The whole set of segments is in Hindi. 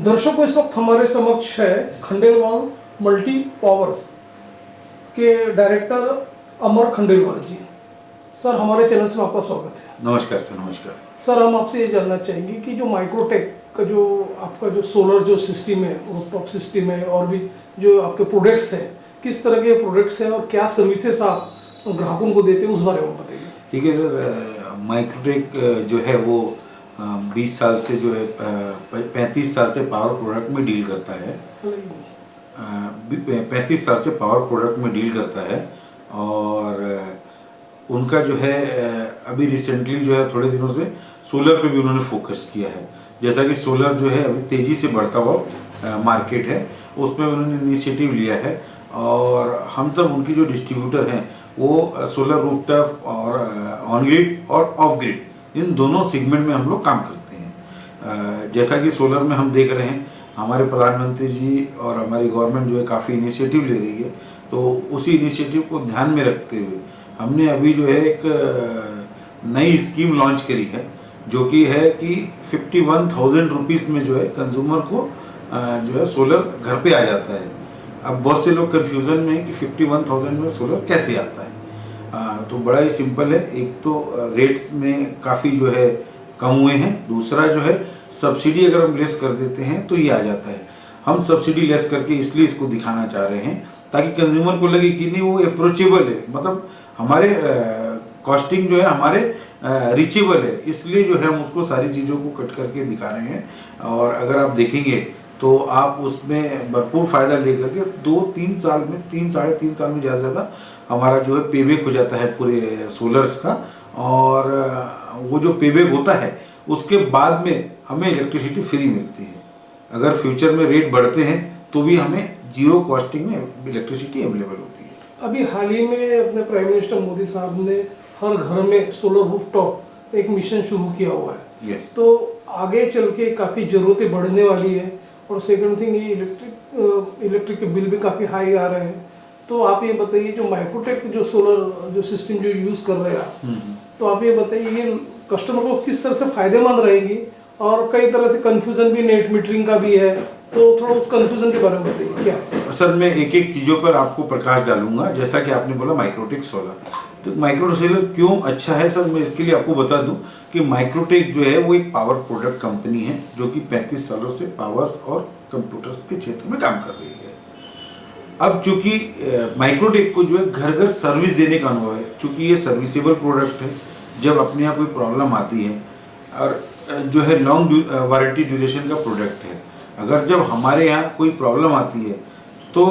दर्शकों, इस वक्त हमारे समक्ष है खंडेलवाल मल्टी पावर्स के डायरेक्टर अमर खंडेलवाल जी। सर, हमारे चैनल में आपका स्वागत है। नमस्कार सर। नमस्कार सर, हम आपसे ये जानना चाहेंगे कि जो माइक्रोटेक का जो आपका जो सोलर जो सिस्टम है, रूफटॉप सिस्टम है, और भी जो आपके प्रोडक्ट्स हैं, किस तरह के प्रोडक्ट्स हैं और क्या सर्विसेज आप ग्राहकों को देते हैं, उस बारे में बताइए। ठीक है सर। माइक्रोटेक जो है वो 20 साल से जो है 35 साल से पावर प्रोडक्ट में डील करता है। 35 साल से पावर प्रोडक्ट में डील करता है और उनका जो है अभी रिसेंटली जो है थोड़े दिनों से सोलर पे भी उन्होंने फोकस किया है। जैसा कि सोलर जो है अभी तेज़ी से बढ़ता हुआ मार्केट है, उसमें उन्होंने इनिशिएटिव लिया है और हम सब उनकी जो डिस्ट्रीब्यूटर हैं वो सोलर रूफटॉप और ऑन ग्रिड और ऑफ ग्रिड इन दोनों सेगमेंट में हम लोग काम करते हैं। जैसा कि सोलर में हम देख रहे हैं हमारे प्रधानमंत्री जी और हमारी गवर्नमेंट जो है काफ़ी इनिशिएटिव ले रही है, तो उसी इनिशिएटिव को ध्यान में रखते हुए हमने अभी जो है एक नई स्कीम लॉन्च करी है, जो कि है कि 51,000 रुपीज़ में जो है कंज्यूमर को जो है सोलर घर पे आ जाता है। अब बहुत से लोग कन्फ्यूज़न में है कि 51,000 में सोलर कैसे आता है। तो बड़ा ही सिंपल है। एक तो रेट्स में काफ़ी जो है कम हुए हैं, दूसरा जो है सब्सिडी अगर हम लेस कर देते हैं तो ये आ जाता है। हम सब्सिडी लेस करके इसलिए इसको दिखाना चाह रहे हैं ताकि कंज्यूमर को लगे कि नहीं वो अप्रोचेबल है, मतलब हमारे कॉस्टिंग जो है हमारे रीचेबल है, इसलिए जो है हम उसको सारी चीज़ों को कट करके दिखा रहे हैं। और अगर आप देखेंगे तो आप उसमें भरपूर फ़ायदा लेकर के 2-3 साल में 3-3.5 साल में ज़्यादा से ज़्यादा हमारा जो है पेबैक हो जाता है पूरे सोलर्स का। और वो जो पेबैक होता है उसके बाद में हमें इलेक्ट्रिसिटी फ्री मिलती है। अगर फ्यूचर में रेट बढ़ते हैं तो भी हमें जीरो कॉस्टिंग में इलेक्ट्रिसिटी अवेलेबल होती है। अभी हाल ही में अपने प्राइम मिनिस्टर मोदी साहब ने हर घर में सोलर रूफटॉप एक मिशन शुरू किया हुआ है। यस। तो आगे चल के काफ़ी ज़रूरतें बढ़ने वाली है और सेकंड थिंग ये इलेक्ट्रिक के बिल भी काफ़ी हाई आ रहे हैं। तो आप ये बताइए, जो माइक्रोटेक जो सोलर जो सिस्टम जो यूज़ कर रहे हैं आप, तो आप ये बताइए ये कस्टमर को किस तरह से फ़ायदेमंद रहेगी, और कई तरह से कंफ्यूजन भी नेट मीटरिंग का भी है, तो थोड़ा उस कंफ्यूजन के बारे में बताइए। क्या सर, मैं एक एक चीज़ों पर आपको प्रकाश डालूंगा। जैसा कि आपने बोला माइक्रोटेक सोलर, तो माइक्रोटेक सोलर क्यों अच्छा है सर, मैं इसके लिए आपको बता दूं कि माइक्रोटेक जो है वो एक पावर प्रोडक्ट कंपनी है जो कि 35 सालों से पावर्स और कंप्यूटर्स के क्षेत्र में काम कर रही है। अब चूंकि माइक्रोटेक को जो है घर घर सर्विस देने का अनुभव है, चूंकि ये सर्विसेबल प्रोडक्ट है, जब अपने यहाँ कोई प्रॉब्लम आती है, और जो है लॉन्ग वारंटी ड्यूरेशन का प्रोडक्ट है। अगर जब हमारे यहाँ कोई प्रॉब्लम आती है तो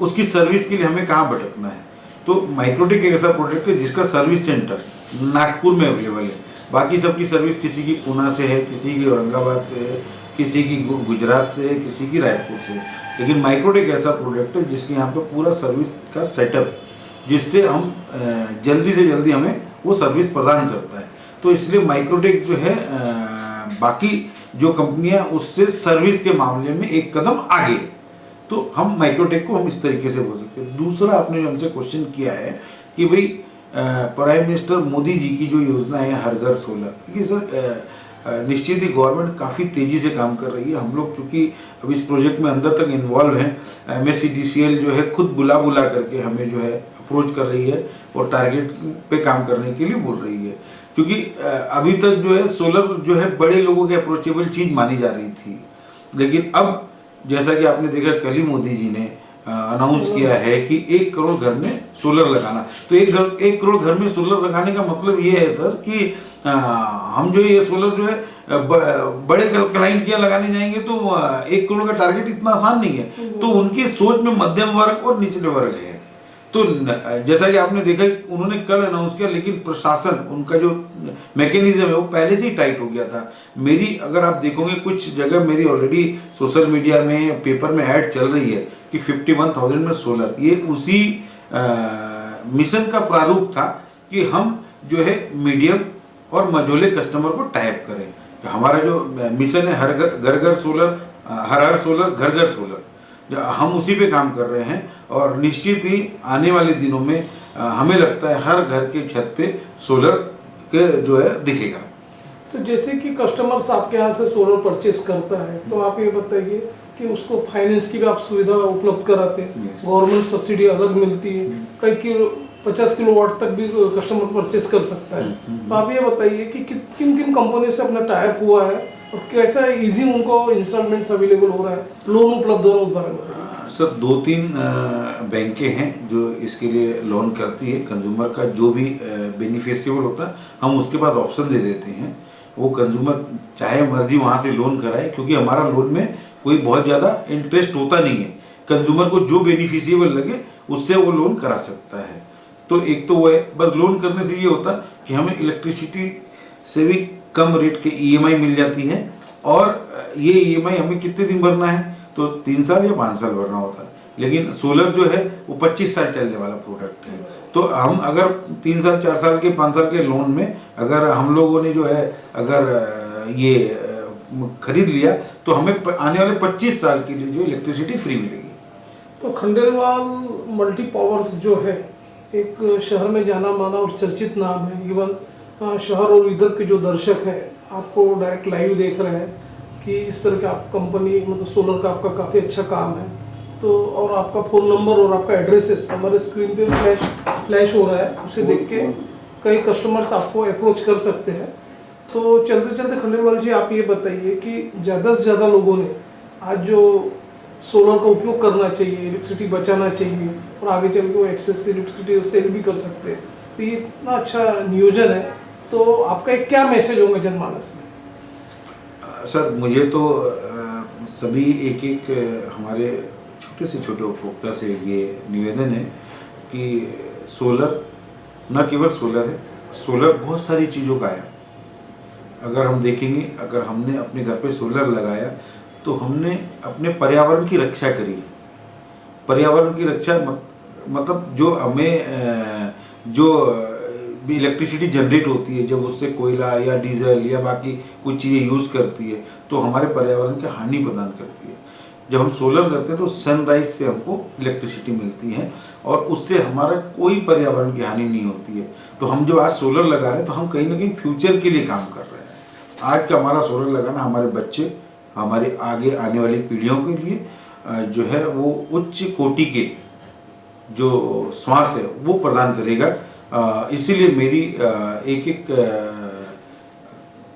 उसकी सर्विस के लिए हमें कहाँ भटकना है। तो माइक्रोटेक एक ऐसा प्रोडक्ट है जिसका सर्विस सेंटर नागपुर में अवेलेबल है। बाकी सबकी सर्विस किसी की पूना से है, किसी की औरंगाबाद से है, किसी की गुजरात से है, किसी की रायपुर से है। लेकिन माइक्रोटेक ऐसा प्रोडक्ट है जिसके यहाँ पे पूरा सर्विस का सेटअप है, जिससे हम जल्दी से जल्दी हमें वो सर्विस प्रदान करता है। तो इसलिए माइक्रोटेक जो है बाकी जो कंपनियां उससे सर्विस के मामले में एक कदम आगे है। तो हम माइक्रोटेक को हम इस तरीके से बोल सकते हैं। दूसरा, आपने जो हमसे क्वेश्चन किया है कि भाई प्राइम मिनिस्टर मोदी जी की जो योजना है हर घर सोलर, देखिए सर, निश्चित ही गवर्नमेंट काफ़ी तेज़ी से काम कर रही है। हम लोग चूँकि अब इस प्रोजेक्ट में अंदर तक इन्वॉल्व हैं, MSEDCL जो है खुद बुला करके हमें जो है अप्रोच कर रही है और टारगेट पे काम करने के लिए बोल रही है। क्योंकि अभी तक जो है सोलर जो है बड़े लोगों के अप्रोचेबल चीज़ मानी जा रही थी, लेकिन अब जैसा कि आपने देखा कल ही मोदी जी ने अनाउंस किया है कि 1 करोड़ घर में सोलर लगाना। तो 1 करोड़ घर में सोलर लगाने का मतलब ये है सर कि हम जो ये सोलर जो है बड़े क्लाइंट के लगाने जाएंगे तो 1 करोड़ का टारगेट इतना आसान नहीं है। तो उनकी सोच में मध्यम वर्ग और निचले वर्ग है। तो जैसा कि आपने देखा उन्होंने कल अनाउंस किया, लेकिन प्रशासन उनका जो मैकेनिज्म है वो पहले से ही टाइट हो गया था। मेरी अगर आप देखोगे कुछ जगह मेरी ऑलरेडी सोशल मीडिया में पेपर में ऐड चल रही है कि 51,000 में सोलर, ये उसी मिशन का प्रारूप था कि हम जो है मीडियम और मझोले कस्टमर को टाइप करें। तो हमारा जो मिशन है हर घर सोलर, हर सोलर घर घर सोलर, हम उसी पे काम कर रहे हैं। और निश्चित ही आने वाले दिनों में हमें लगता है हर घर के छत पे सोलर के जो है दिखेगा। तो जैसे कि कस्टमर्स आपके यहाँ से सोलर परचेस करता है, तो आप ये बताइए कि उसको फाइनेंस की भी आप सुविधा उपलब्ध कराते हैं, Yes. गवर्नमेंट सब्सिडी अलग मिलती है, कई किलो 50 किलोवाट तक भी कस्टमर परचेस कर सकता है। तो आप ये बताइए कि किन किन कंपनी से अपना टाइप हुआ है और कैसा इजी उनको इंस्टॉलमेंट्स अवेलेबल हो रहा है, लोन उपलब्ध हो रहा है, उस बारे में बताइए। सर 2-3 बैंकें हैं जो इसके लिए लोन करती है। कंज्यूमर का जो भी बेनिफिशियल होता है हम उसके पास ऑप्शन दे देते हैं, वो कंज्यूमर चाहे मर्जी वहाँ से लोन कराए, क्योंकि हमारा लोन में कोई बहुत ज़्यादा इंटरेस्ट होता नहीं है। कंज्यूमर को जो बेनिफिशियल लगे उससे वो लोन करा सकता है। तो एक तो वो है, बस लोन करने से ये होता कि हमें इलेक्ट्रिसिटी से भी कम रेट के ईएमआई मिल जाती है, और ये ईएमआई हमें कितने दिन भरना है, तो 3 साल या 5 साल भरना होता है। लेकिन सोलर जो है वो 25 साल चलने वाला प्रोडक्ट है। तो हम अगर 3 साल 4 साल के 5 साल के लोन में अगर हम लोगों ने जो है अगर ये खरीद लिया तो हमें आने वाले 25 साल के लिए जो इलेक्ट्रिसिटी फ्री मिलेगी। तो खंडेलवाल मल्टी पावर्स जो है एक शहर में जाना माना और चर्चित नाम है। इवन शहर और इधर के जो दर्शक है आपको डायरेक्ट लाइव देख रहे हैं कि इस तरह का आप कंपनी मतलब सोलर का आपका काफ़ी अच्छा काम है। तो और आपका फ़ोन नंबर और आपका एड्रेसेस हमारे स्क्रीन पे फ्लैश हो रहा है, उसे देख के कई कस्टमर्स आपको अप्रोच कर सकते हैं। तो चलते चलते खंडेलवाल जी आप ये बताइए कि ज़्यादा से ज़्यादा लोगों ने आज जो सोलर का उपयोग करना चाहिए, इलेक्ट्रिसिटी बचाना चाहिए और आगे चल के वो एक्सेस इलेक्ट्रिसिटी सेल भी कर सकते हैं, तो ये इतना अच्छा नियोजन है, तो आपका एक क्या मैसेज होगा जनमानस में? सर मुझे तो सभी एक हमारे छोटे से छोटे उपभोक्ता से ये निवेदन है कि सोलर न केवल सोलर है, सोलर बहुत सारी चीज़ों का है। अगर हम देखेंगे, अगर हमने अपने घर पे सोलर लगाया तो हमने अपने पर्यावरण की रक्षा करी। पर्यावरण की रक्षा मतलब जो हमें जो भी इलेक्ट्रिसिटी जनरेट होती है, जब उससे कोयला या डीजल या बाकी कुछ चीज़ें यूज़ करती है तो हमारे पर्यावरण को हानि प्रदान करती है। जब हम सोलर करते हैं तो सनराइज से हमको इलेक्ट्रिसिटी मिलती है और उससे हमारा कोई पर्यावरण की हानि नहीं होती है। तो हम जो आज सोलर लगा रहे हैं तो हम कहीं ना कहीं फ्यूचर के लिए काम कर रहे हैं। आज का हमारा सोलर लगाना हमारे बच्चे, हमारे आगे आने वाली पीढ़ियों के लिए जो है वो उच्च कोटि के जो श्वास है वो प्रदान करेगा। इसीलिए मेरी एक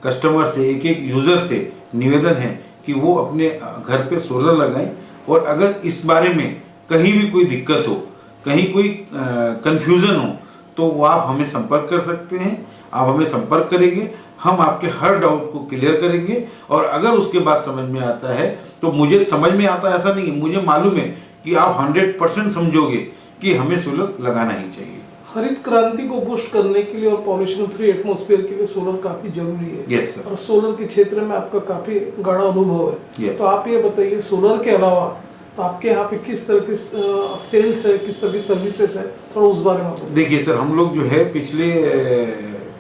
कस्टमर से, एक यूज़र से निवेदन है कि वो अपने घर पे सोलर लगाएं, और अगर इस बारे में कहीं भी कोई दिक्कत हो, कहीं कोई कन्फ्यूज़न हो, तो वो आप हमें संपर्क कर सकते हैं। आप हमें संपर्क करेंगे, हम आपके हर डाउट को क्लियर करेंगे, और अगर उसके बाद समझ में आता है तो मुझे समझ में आता है ऐसा नहीं, मुझे मालूम है कि आप 100% समझोगे कि हमें सोलर लगाना ही चाहिए। हरित क्रांति को बूस्ट करने के लिए और पॉल्यूशन फ्री एटमॉस्फेयर के लिए सोलर काफी जरूरी है। Yes sir. और सोलर के क्षेत्र में आपका काफी गाढ़ा अनुभव है। Yes. तो आप ये बताइए साल के अलावा तो आपके यहाँ पे किस तरह के सेल्स है, किस तरह की सर्विसेज है, थोड़ा उस बारे में बताइए। देखिए सर, हम लोग जो है पिछले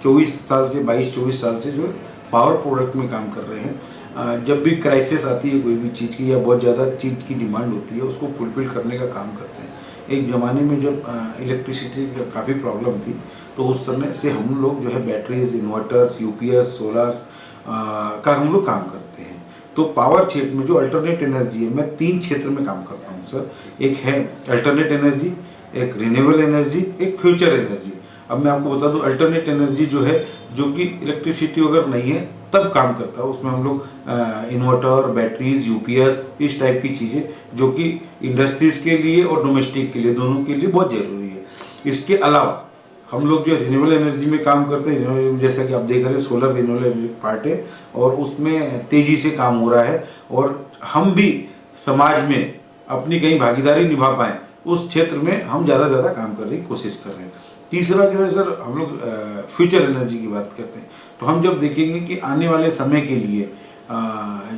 24 साल से 22-24 साल से जो है पावर प्रोडक्ट में काम कर रहे हैं। जब भी क्राइसिस आती है कोई भी चीज़ की या बहुत ज़्यादा चीज़ की डिमांड होती है, उसको फुलफिल करने का काम करते हैं। एक ज़माने में जब इलेक्ट्रिसिटी का काफ़ी प्रॉब्लम थी तो उस समय से हम लोग जो है बैटरीज, इन्वर्टर्स, यूपीएस, सोलार्स का हम लोग काम करते हैं। तो पावर क्षेत्र में जो अल्टरनेट एनर्जी है, मैं 3 क्षेत्र में काम करता हूँ सर। एक है अल्टरनेट एनर्जी, एक रिन्यूएबल एनर्जी, एक फ्यूचर एनर्जी। अब मैं आपको बता दूं, अल्टरनेट एनर्जी जो है, जो कि इलेक्ट्रिसिटी अगर नहीं है तब काम करता है, उसमें हम लोग इन्वर्टर, बैटरीज, यूपीएस, इस टाइप की चीज़ें जो कि इंडस्ट्रीज़ के लिए और डोमेस्टिक के लिए, दोनों के लिए बहुत ज़रूरी है। इसके अलावा हम लोग जो रिन्यूएबल एनर्जी में काम करते हैं, जैसा कि आप देख रहे हैं सोलर रिन्यूएबल एनर्जी पार्ट है और उसमें तेज़ी से काम हो रहा है, और हम भी समाज में अपनी कहीं भागीदारी निभा पाएँ उस क्षेत्र में हम ज़्यादा से ज़्यादा काम करने की कोशिश कर रहे हैं। तीसरा जो है सर, हम लोग फ्यूचर एनर्जी की बात करते हैं, तो हम जब देखेंगे कि आने वाले समय के लिए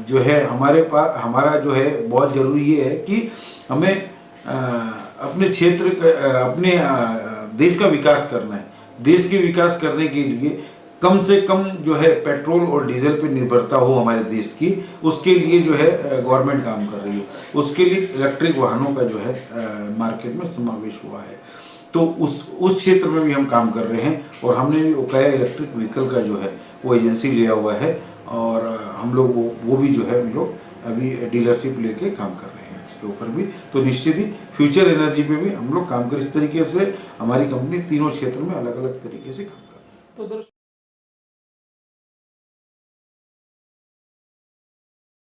जो है हमारे पास, हमारा जो है बहुत ज़रूरी ये है कि हमें अपने क्षेत्र अपने देश का विकास करना है। देश के विकास करने के लिए कम से कम जो है पेट्रोल और डीजल पे निर्भरता हो हमारे देश की, उसके लिए जो है गवर्नमेंट काम कर रही है। उसके लिए इलेक्ट्रिक वाहनों का जो है मार्केट में समावेश हुआ है। तो उस क्षेत्र में भी हम काम कर रहे हैं और हमने भी ओकाया इलेक्ट्रिक व्हीकल का जो है वो एजेंसी लिया हुआ है और हम लोग वो भी जो है हम लोग अभी डीलरशिप लेके काम कर रहे हैं उसके ऊपर भी। तो निश्चित ही फ्यूचर एनर्जी पे भी हम लोग काम कर, इस तरीके से हमारी कंपनी तीनों क्षेत्र में अलग अलग तरीके से काम कर रही है। तो